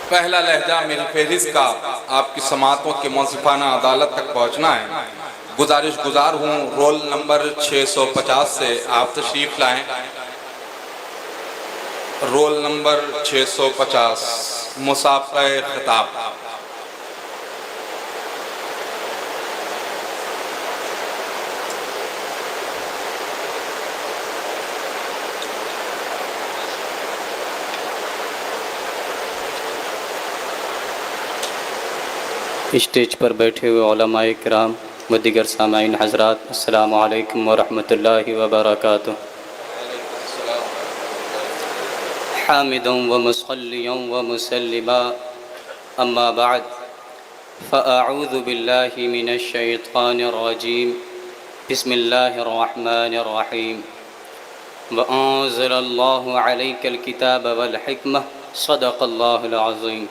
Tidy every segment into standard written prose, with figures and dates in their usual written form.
پہلا لہجہ میری فہرست کا آپ کی سماعتوں کے منصفانہ عدالت تک پہنچنا ہے۔ گزارش گزار ہوں رول نمبر 650 سے آپ تشریف لائیں۔ رول نمبر 650 مسابقہ خطاب۔ اسٹیج پر بیٹھے ہوئے علماء کرام و دیگر سامعین حضرات، السلام علیکم ورحمۃ اللہ وبرکاتہ۔ حامدا ومصلیا ومسلما اما بعد فاعوذ باللہ من الشیطان الرجیم بسم اللہ الرحمن الرحیم وانزل اللہ علیک الکتاب والحکمہ صدق اللہ العظیم۔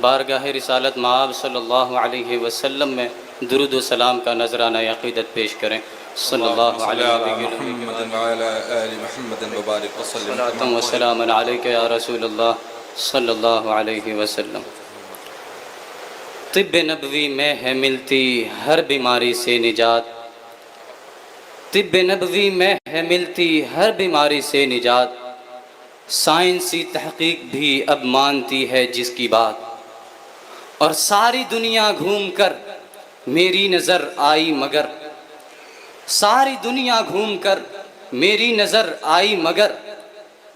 بارگاہ رسالت مآب صلی اللہ علیہ وسلم میں درود و سلام کا نذرانہ عقیدت پیش کریں۔ صلی اللہ علیہ وسلم و سلام علیک یا رسول اللہ صلی اللہ علیہ وسلم۔ طب نبوی میں ہے ملتی ہر بیماری سے نجات، طب نبوی میں ہے ملتی ہر بیماری سے نجات، سائنسی تحقیق بھی اب مانتی ہے جس کی بات، اور ساری دنیا گھوم کر میری نظر آئی مگر، ساری دنیا گھوم کر میری نظر آئی مگر،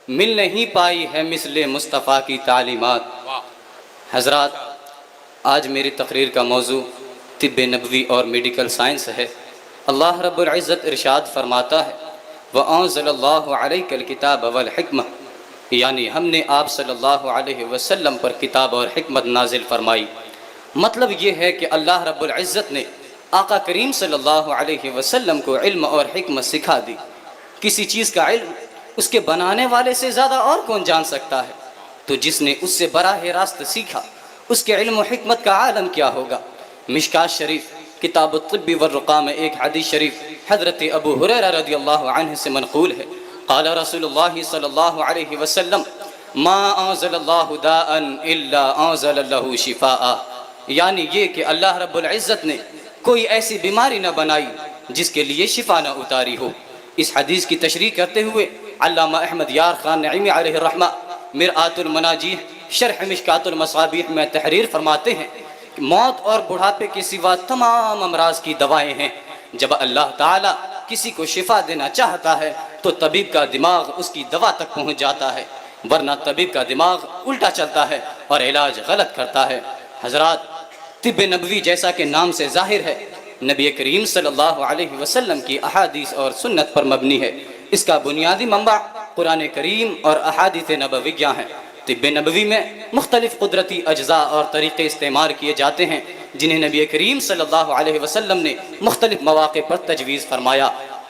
مل نہیں پائی ہے مثل مصطفیٰ کی تعلیمات۔ حضرات، آج میری تقریر کا موضوع طب نبوی اور میڈیکل سائنس ہے۔ اللہ رب العزت ارشاد فرماتا ہے وَأَنزَلَ اللَّهُ عَلَيْكَ الْكِتَابَ وَالْحِكْمَةَ، یعنی ہم نے آپ صلی اللہ علیہ وسلم پر کتاب اور حکمت نازل فرمائی۔ مطلب یہ ہے کہ اللہ رب العزت نے آقا کریم صلی اللہ علیہ وسلم کو علم اور حکمت سکھا دی۔ کسی چیز کا علم اس کے بنانے والے سے زیادہ اور کون جان سکتا ہے؟ تو جس نے اس سے براہ راست سیکھا، اس کے علم و حکمت کا عالم کیا ہوگا۔ مشکات شریف کتاب الطب والرقاء میں ایک حدیث شریف حضرت ابو ہریرہ رضی اللہ عنہ سے منقول ہے، قال رسول اللہ صلی اللہ علیہ وسلم ما انزل اللہ داء الا انزل له شفاء، یعنی یہ کہ اللہ رب العزت نے کوئی ایسی بیماری نہ بنائی جس کے لیے شفا نہ اتاری ہو۔ اس حدیث کی تشریح کرتے ہوئے علامہ احمد یار خان نعیمی علیہ الرحمہ مرآت المناجیح شرح مشکات المصابیح میں تحریر فرماتے ہیں کہ موت اور بڑھاپے کے سوا تمام امراض کی دوائیں ہیں۔ جب اللہ تعالیٰ کسی کو شفا دینا چاہتا ہے تو طبیب کا دماغ اس کی دوا تک پہنچ جاتا ہے، ورنہ طبیب کا دماغ الٹا چلتا ہے اور علاج غلط کرتا ہے۔ حضرات، طب نبوی جیسا کہ نام سے ظاہر ہے نبی کریم صلی اللہ علیہ وسلم کی احادیث اور سنت پر مبنی ہے۔ اس کا بنیادی منبع قرآن کریم اور احادیث نبویہ ہیں۔ طب نبوی میں مختلف قدرتی اجزاء اور طریقے استعمال کیے جاتے ہیں جنہیں نبی کریم صلی اللہ علیہ وسلم نے مختلف مواقع پر تجویز فرمایا،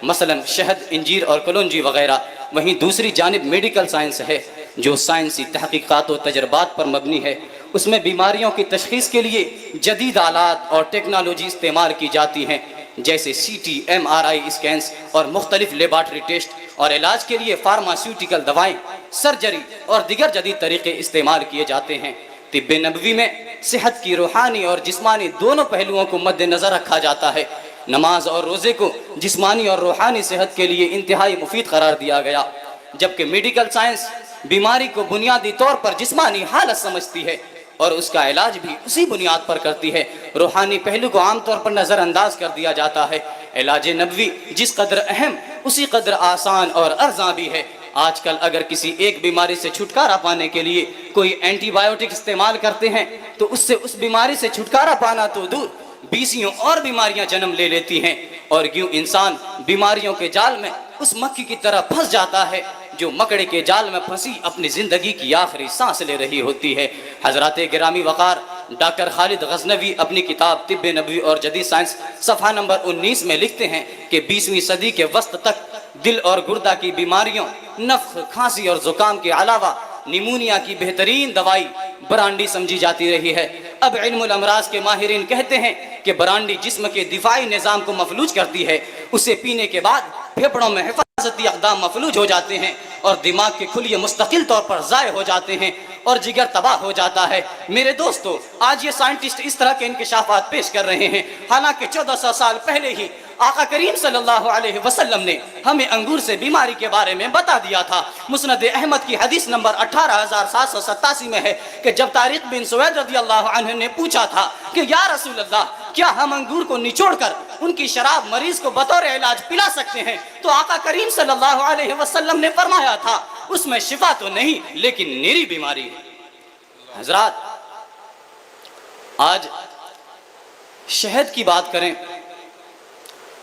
مثلا شہد، انجیر اور کلونجی وغیرہ۔ وہیں دوسری جانب میڈیکل سائنس ہے جو سائنسی تحقیقات و تجربات پر مبنی ہے۔ اس میں بیماریوں کی تشخیص کے لیے جدید آلات اور ٹیکنالوجی استعمال کی جاتی ہیں، جیسے سی ٹی، ایم آر آئی اسکینز اور مختلف لیبارٹری ٹیسٹ، اور علاج کے لیے فارماسیوٹیکل دوائیں، سرجری اور دیگر جدید طریقے استعمال کیے جاتے ہیں۔ طب نبوی میں صحت کی روحانی اور جسمانی دونوں پہلوؤں کو مد نظر رکھا جاتا ہے۔ نماز اور روزے کو جسمانی اور روحانی صحت کے لیے انتہائی مفید قرار دیا گیا، جبکہ میڈیکل سائنس بیماری کو بنیادی طور پر جسمانی حالت سمجھتی ہے اور اس کا علاج بھی اسی بنیاد پر کرتی ہے۔ روحانی پہلو کو عام طور پر نظر انداز کر دیا جاتا ہے۔ علاج نبوی جس قدر اہم اسی قدر آسان اور ارزاں بھی ہے۔ آج کل اگر کسی ایک بیماری سے چھٹکارا پانے کے لیے کوئی اینٹی بائیوٹک استعمال کرتے ہیں تو اس سے اس بیماری سے چھٹکارا پانا تو دور، بیسیوں اور بیماریاں جنم لے لیتی ہیں، اور یوں انسان بیماریوں کے جال میں اس مکھی کی طرح پھنس جاتا ہے جو مکڑے کے جال میں پھنسی اپنی زندگی کی آخری سانس لے رہی ہوتی ہے۔ حضرات گرامی وقار، ڈاکٹر خالد غزنوی اپنی کتاب طب نبوی اور جدید سائنس صفحہ نمبر 19 میں لکھتے ہیں کہ 20ویں صدی کے وسط تک دل اور گردہ کی بیماریوں، نفخ، کھانسی اور زکام کے علاوہ نیمونیا کی بہترین دوائی برانڈی سمجھی جاتی رہی ہے۔ اب علم الامراض کے ماہرین کہتے ہیں کہ برانڈی جسم کے دفاعی نظام کو مفلوج کرتی ہے، اسے پینے کے بعد پھیپھڑوں میں حفاظتی اقدام مفلوج ہو جاتے ہیں اور دماغ کے کھلیے مستقل طور پر ضائع ہو جاتے ہیں اور جگر تباہ ہو جاتا ہے۔ میرے دوستو، آج یہ سائنٹسٹ اس طرح کے انکشافات پیش کر رہے ہیں، حالانکہ 1400 سال پہلے ہی آقا کریم صلی اللہ علیہ وسلم نے ہمیں انگور سے بیماری کے بارے میں بتا دیا تھا۔ مسند احمد کی حدیث نمبر 18787 میں ہے کہ جب طارق بن سوید رضی اللہ عنہ نے پوچھا تھا کہ یا رسول اللہ، کیا ہم انگور کو نچوڑ کر ان کی شراب مریض کو بطور علاج پلا سکتے ہیں؟ تو آقا کریم صلی اللہ علیہ وسلم نے فرمایا تھا، اس میں شفا تو نہیں لیکن نیری بیماری ہے۔ حضرات، آج شہد کی بات کریں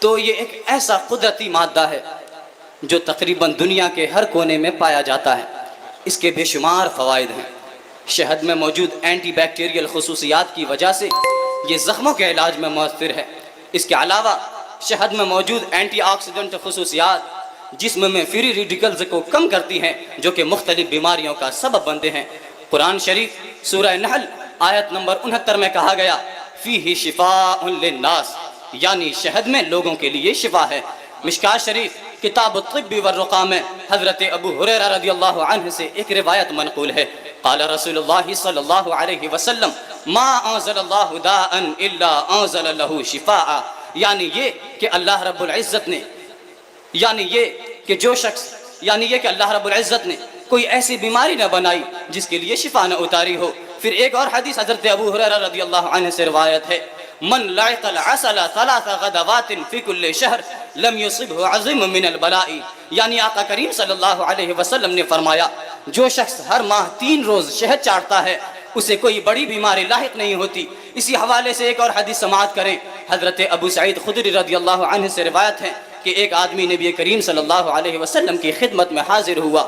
تو یہ ایک ایسا قدرتی مادہ ہے جو تقریباً دنیا کے ہر کونے میں پایا جاتا ہے۔ اس کے بے شمار فوائد ہیں۔ شہد میں موجود اینٹی بیکٹیریل خصوصیات کی وجہ سے یہ زخموں کے علاج میں مؤثر ہے۔ اس کے علاوہ شہد میں موجود اینٹی آکسیڈنٹ خصوصیات جسم میں فری ریڈیکلز کو کم کرتی ہیں جو کہ مختلف بیماریوں کا سبب بنتے ہیں۔ قرآن شریف سورہ نحل آیت نمبر 69 میں کہا گیا، فیہ شفاء للناس، یعنی شہد میں لوگوں کے لیے شفا ہے۔ مشکات شریف کتاب الطب والرقاء میں حضرت ابو ہریرہ رضی اللہ عنہ سے ایک روایت منقول ہے، قال رسول اللہ صلی اللہ علیہ وسلم، ما انزل اللہ داء الا انزل له شفاء، یعنی یہ کہ اللہ رب العزت نے اللہ رب العزت نے کوئی ایسی بیماری نہ بنائی جس کے لیے شفا نہ اتاری ہو۔ پھر ایک اور حدیث حضرت ابو ہریرہ رضی اللہ عنہ سے روایت ہے، من لعق العسل 3 غدوات فی کل شہر لم یصبہ عظیم من البلاء، یعنی آقا کریم صلی اللہ علیہ وسلم نے فرمایا، جو شخص ہر ماہ 3 روز شہد چاٹتا ہے اسے کوئی بڑی بیماری لاحق نہیں ہوتی۔ اسی حوالے سے ایک اور حدیث سماعت کریں، حضرت ابو سعید خدری رضی اللہ عنہ سے روایت ہے کہ ایک آدمی نبی کریم صلی اللہ علیہ وسلم کی خدمت میں حاضر ہوا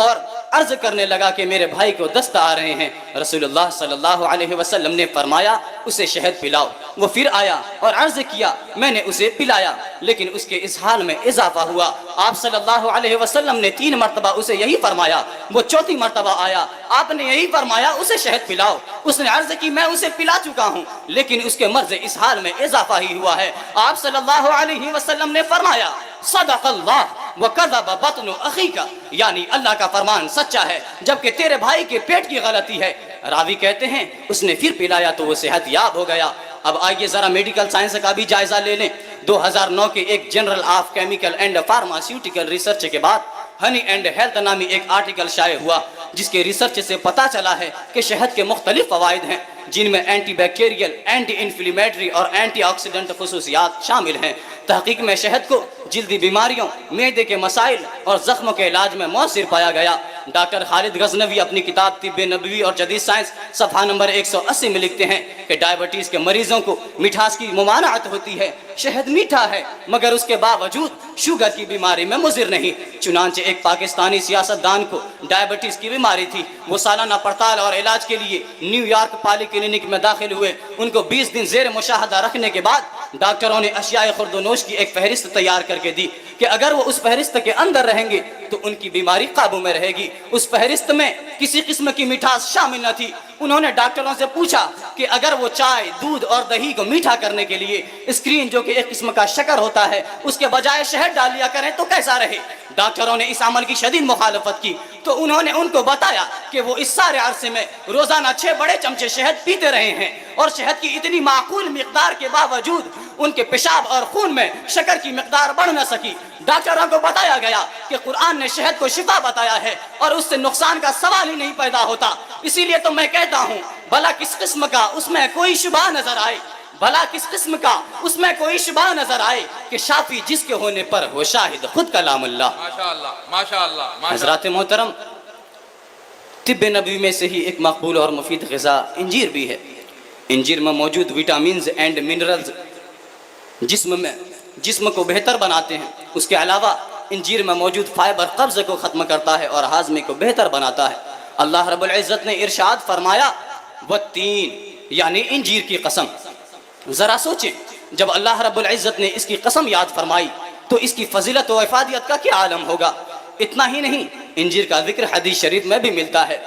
اور عرض کرنے لگا کہ میرے بھائی کو دست آ رہے ہیں۔ رسول اللہ صلی اللہ علیہ وسلم نے فرمایا، اسے شہد پلاؤ۔ وہ پھر آیا اور عرض کیا، میں نے اسے پلایا لیکن اس کے اسہال میں اضافہ ہوا۔ آپ صلی اللہ علیہ وسلم نے 3 مرتبہ اسے یہی فرمایا۔ وہ 4تھی مرتبہ آیا، آپ نے یہی فرمایا، اسے شہد پلاؤ۔ اس نے عرض کی، میں اسے پلا چکا ہوں لیکن اس کے مرض اسہال میں اضافہ ہی ہوا ہے۔ آپ صلی اللہ علیہ وسلم نے فرمایا، صدق اللہ وکذب بطن اخیک، یعنی اللہ کا فرمان سچا ہے جبکہ تیرے بھائی کے پیٹ کی غلطی ہے۔ راوی کہتے ہیں اس نے پھر پلایا تو وہ صحت یاب ہو گیا۔ اب آئیے ذرا میڈیکل سائنس کا بھی جائزہ لے لیں۔ 2009 کے ایک general of chemical and pharmaceutical research کے بعد ہنی اینڈ ہیلتھ نامی ایک آرٹیکل شائع ہوا جس کے ریسرچ سے پتہ چلا ہے کہ شہد کے مختلف فوائد ہیں جن میں اینٹی بیکٹیریل، اینٹی انفلیمیٹری اور اینٹی آکسیڈنٹ خصوصیات شامل ہیں۔ تحقیق میں شہد کو جلدی بیماریوں، معدے کے مسائل اور زخموں کے علاج میں مؤثر پایا گیا۔ ڈاکٹر خالد غزنوی اپنی کتاب طب نبوی اور جدید سائنس صفحہ نمبر 180 میں لکھتے ہیں کہ ڈائبٹیز کے مریضوں کو مٹھاس کی ممانعت ہوتی ہے۔ شہد میٹھا ہے مگر اس کے باوجود شوگر کی بیماری میں مضر نہیں۔ چنانچہ ایک پاکستانی سیاستدان کو ڈائبٹیز کی بیماری تھی۔ وہ سالانہ پڑتال اور علاج کے لیے نیو یارک پالی کلینک میں داخل ہوئے۔ ان کو 20 دن زیر مشاہدہ رکھنے کے بعد ڈاکٹروں نے اشیاء خورد و نوش کی ایک فہرست تیار کر کے دی کہ اگر وہ اس فہرست کے اندر رہیں گے تو ان کی بیماری قابو میں رہے گی۔ اس فہرست میں کسی قسم کی مٹھاس شامل نہ تھی۔ انہوں نے ڈاکٹروں سے پوچھا کہ اگر وہ چائے، دودھ اور دہی کو میٹھا کرنے کے لیے اسکرین جو کہ ایک قسم کا شکر ہوتا ہے اس کے بجائے شہد ڈال لیا کریں تو کیسا رہے؟ ڈاکٹروں نے اس عمل کی شدید مخالفت کی تو انہوں نے ان کو بتایا کہ وہ اس سارے عرصے میں روزانہ 6 بڑے چمچے شہد پیتے رہے ہیں اور شہد کی اتنی معقول مقدار کے باوجود ان کے پیشاب اور خون میں شکر کی مقدار بڑھ نہ سکی۔ ڈاکٹروں کو بتایا گیا کہ قرآن نے شہد کو شفا بتایا ہے اور اس سے نقصان کا سوال ہی نہیں پیدا ہوتا۔ اسی لیے تو میں کہتا ہوں بھلا کس قسم کا اس میں کوئی شبہ نظر آئے، بھلا کس قسم کا اس میں کوئی شبہ نظر آئے کہ شافی جس کے ہونے پر ہو شاہد خود کلام اللہ۔ ماشاءاللہ ماشاءاللہ۔ حضرات محترم، طب نبوی میں سے ہی ایک مقبول اور مفید غذا انجیر بھی ہے۔ انجیر میں موجود وٹامنز اینڈ منرلز جسم کو بہتر بناتے ہیں۔ اس کے علاوہ انجیر میں موجود فائبر قبض کو ختم کرتا ہے اور ہاضمے کو بہتر بناتا ہے۔ اللہ رب العزت نے ارشاد فرمایا، والتین، یعنی انجیر کی قسم۔ ذرا سوچیں، جب اللہ رب العزت نے اس کی قسم یاد فرمائی تو اس کی فضیلت و افادیت کا کیا عالم ہوگا۔ اتنا ہی نہیں، انجیر کا ذکر حدیث شریف میں بھی ملتا ہے۔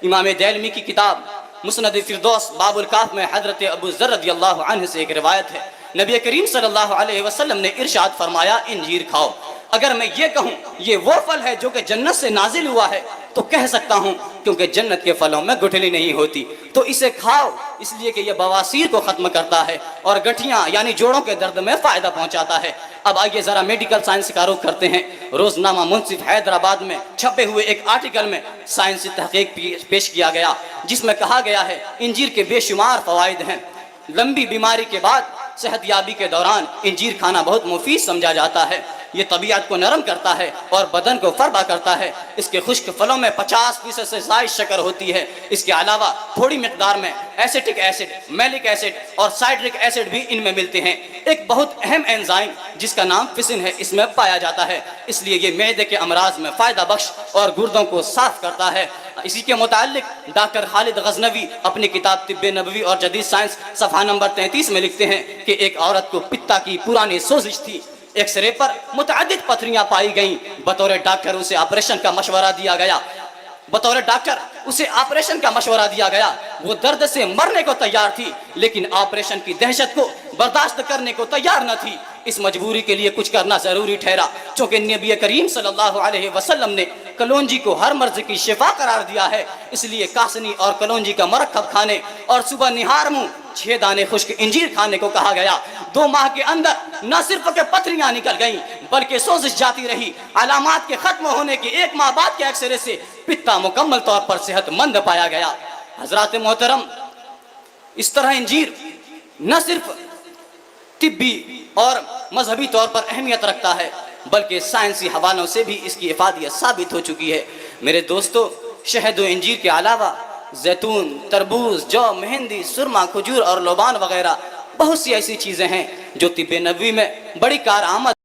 امام دیلمی کی کتاب مسند فردوس باب الکاف میں حضرت ابو ذر رضی اللہ عنہ سے ایک روایت ہے، نبی کریم صلی اللہ علیہ وسلم نے ارشاد فرمایا، انجیر کھاؤ۔ اگر میں یہ کہوں یہ وہ پھل ہے جو کہ جنت سے نازل ہوا ہے تو کہہ سکتا ہوں، کیونکہ جنت کے پھلوں میں گٹھلی نہیں ہوتی، تو اسے کھاؤ، اس لیے کہ یہ بواسیر کو ختم کرتا ہے اور گٹھیاں یعنی جوڑوں کے درد میں فائدہ پہنچاتا ہے۔ اب آئیے ذرا میڈیکل سائنس کا رخ کرتے ہیں۔ روزنامہ منصف حیدرآباد میں چھپے ہوئے ایک آرٹیکل میں سائنسی تحقیق پیش کیا گیا، جس میں کہا گیا ہے انجیر کے بے شمار فوائد ہیں۔ لمبی بیماری کے بعد صحت یابی کے دوران انجیر کھانا بہت مفید سمجھا جاتا ہے۔ یہ طبیعت کو نرم کرتا ہے اور بدن کو فربا کرتا ہے۔ اس کے خشک پھلوں میں 50% سے زائد شکر ہوتی ہے۔ اس کے علاوہ تھوڑی مقدار میں ایسیٹک ایسڈ، میلک ایسڈ اور سائٹرک ایسڈ بھی ان میں ملتے ہیں۔ ایک بہت اہم انزائم جس کا نام فسن ہے اس میں پایا جاتا ہے، اس لیے یہ معدے کے امراض میں فائدہ بخش اور گردوں کو صاف کرتا ہے۔ اسی کے متعلق ڈاکٹر خالد غزنوی اپنی کتاب طب نبوی اور جدید سائنس صفحہ نمبر 33 میں لکھتے ہیں کہ ایک عورت کو پتا کی پرانی سوزش تھی، ایکس رے پر متعدد پتھریاں پائی گئیں، بطور ڈاکٹر اسے آپریشن کا مشورہ دیا گیا، وہ درد سے مرنے کو تیار تھی لیکن آپریشن کی دہشت کو برداشت کرنے کو تیار نہ تھی۔ اس مجبوری کے لیے کچھ کرنا ضروری ٹھہرا، چونکہ نبی کریم صلی اللہ علیہ وسلم نے کلونجی کو ہر مرض کی شفا قرار دیا ہے، اس لیے کاسنی اور کلونجی کا مرکب کھانے اور صبح نہار منہ 6 دانے خشک انجیر کھانے کو کہا گیا۔ 2 ماہ کے اندر نہ صرف کہ پتھریاں نکل گئیں بلکہ سوزش جاتی رہی۔ علامات کے ختم ہونے کے 1 ماہ بعد کے ایکس رے سے پتا مکمل طور پر صحت مند پایا گیا۔ حضرات محترم، اس طرح انجیر نہ صرف طبی اور مذہبی طور پر اہمیت رکھتا ہے بلکہ سائنسی حوالوں سے بھی اس کی افادیت ثابت ہو چکی ہے۔ میرے دوستو، شہد و انجیر کے علاوہ زیتون، تربوز، جو، مہندی، سرما، کھجور اور لوبان وغیرہ بہت سی ایسی چیزیں ہیں جو طب نبوی میں بڑی کارآمد